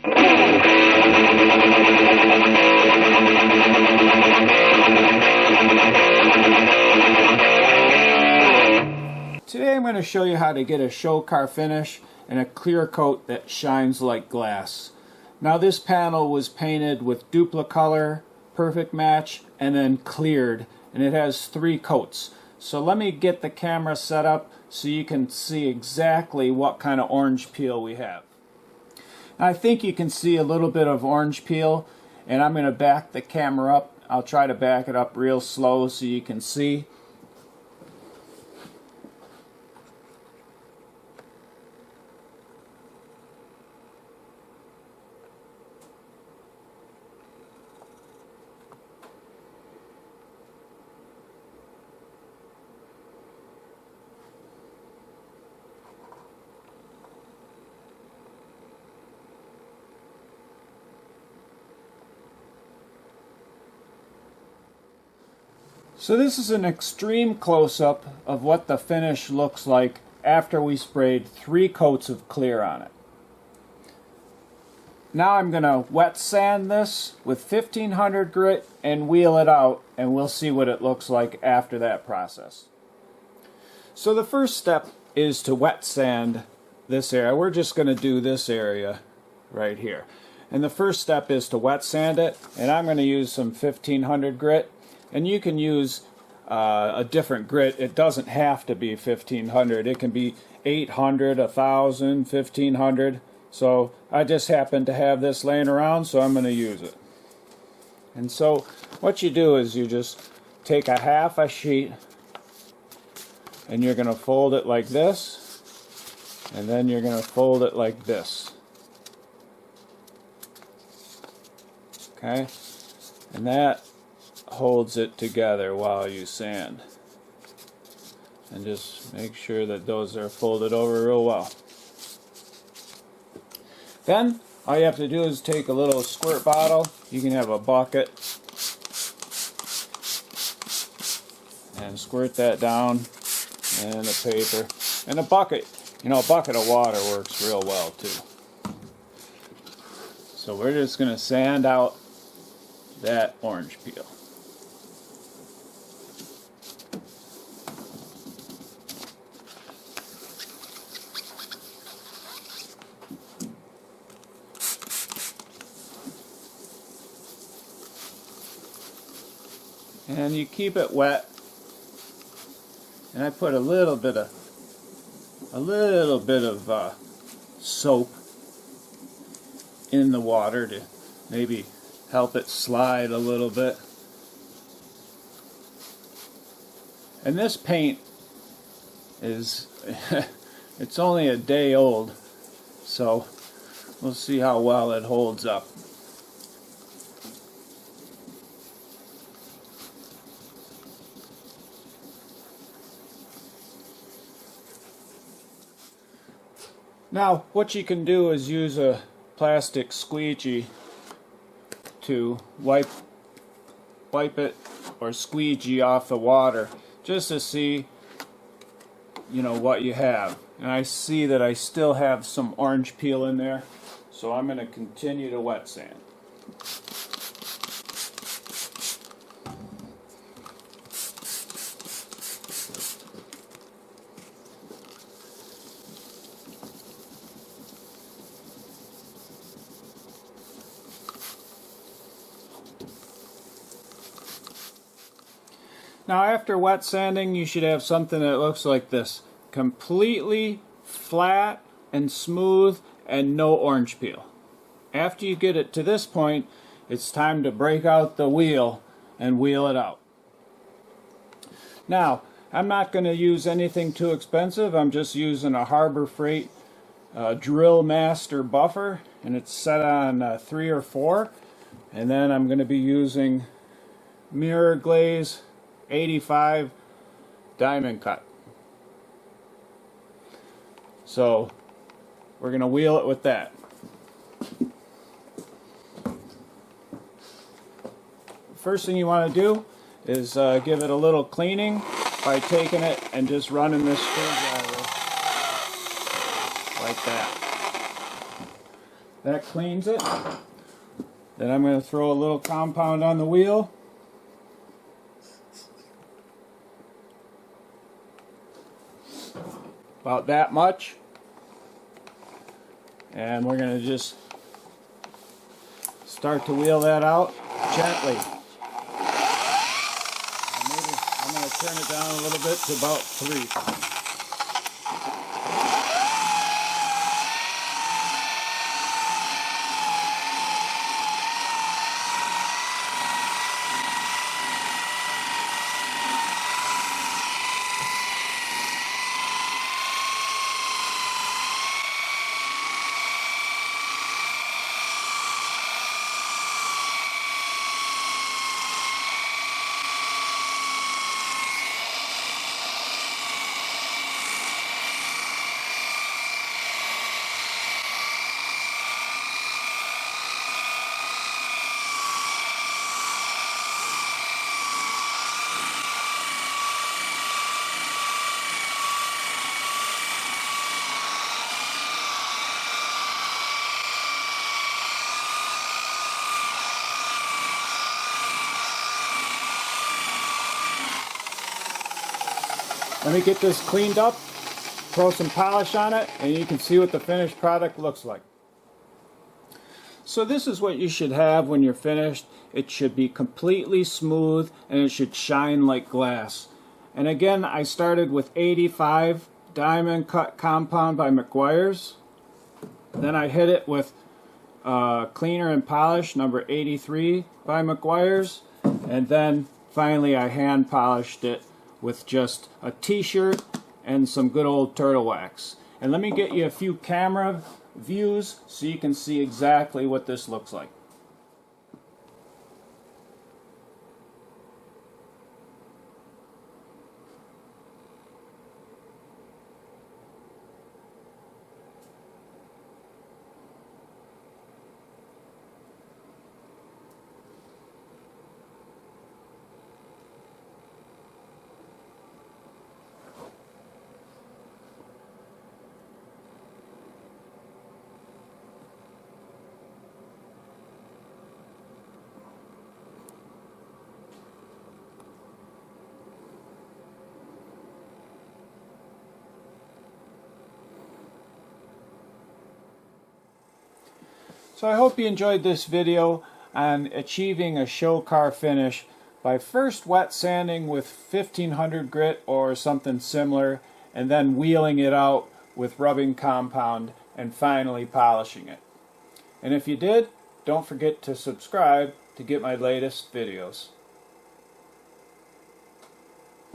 Today I'm going to show you how to get a show car finish and a clear coat that shines like glass. Now this panel was painted with Duplicolor, Perfect Match, and then cleared, and it has 3 coats. So let me get the camera set up so you can see exactly what kind of orange peel we have. Now, I think you can see a little bit of orange peel, and I'm going to back the camera up. I'll try to back it up real slow so you can see. So this is an extreme close-up of what the finish looks like after we sprayed 3 coats of clear on it. Now I'm going to wet sand this with 1500 grit and wheel it out, and we'll see what it looks like after that process. So the first step is to wet sand this area. We're just going to do this area right here. And the first step is to wet sand it, and I'm going to use some 1500 grit. And you can use a different grit. It doesn't have to be 1500. It can be 800, 1000, 1500. So I just happen to have this laying around, so I'm going to use it. And so what you do is you just take a half a sheet and you're going to fold it like this, and then you're going to fold it like this. Okay? And that holds it together while you sand, and just make sure that those are folded over real well. Then all you have to do is take a little squirt bottle. You can have a bucket and squirt that down in the paper. And a bucket, you know, a bucket of water works real well too. So we're just going to sand out that orange peel. And you keep it wet, and I put a little bit of soap in the water to maybe help it slide a little bit. And this paint is it's only a day old, so we'll see how well it holds up. Now, what you can do is use a plastic squeegee to wipe it or squeegee off the water, just to see, you know, what you have. And I see that I still have some orange peel in there, so I'm going to continue to wet sand. Now after wet sanding, you should have something that looks like this. Completely flat and smooth and no orange peel. After you get it to this point, it's time to break out the wheel and wheel it out. Now, I'm not going to use anything too expensive. I'm just using a Harbor Freight Drill Master buffer, and it's set on 3 or 4. And then I'm going to be using Mirror Glaze 85 diamond cut. So we're going to wheel it with that. First thing you want to do is give it a little cleaning by taking it and just running this screwdriver like that. That cleans it. Then I'm going to throw a little compound on the wheel. About that much. And we're going to just start to wheel that out gently. I'm going to turn it down a little bit to about 3. Let me get this cleaned up, throw some polish on it, and you can see what the finished product looks like. So this is what you should have when you're finished. It should be completely smooth and it should shine like glass. And again, I started with 85 diamond cut compound by Meguiar's. Then I hit it with cleaner and polish number 83 by Meguiar's. And then finally I hand polished it with just a t-shirt and some good old turtle wax. And let me get you a few camera views so you can see exactly what this looks like. So I hope you enjoyed this video on achieving a show car finish by first wet sanding with 1500 grit or something similar, and then wheeling it out with rubbing compound and finally polishing it. And if you did, don't forget to subscribe to get my latest videos.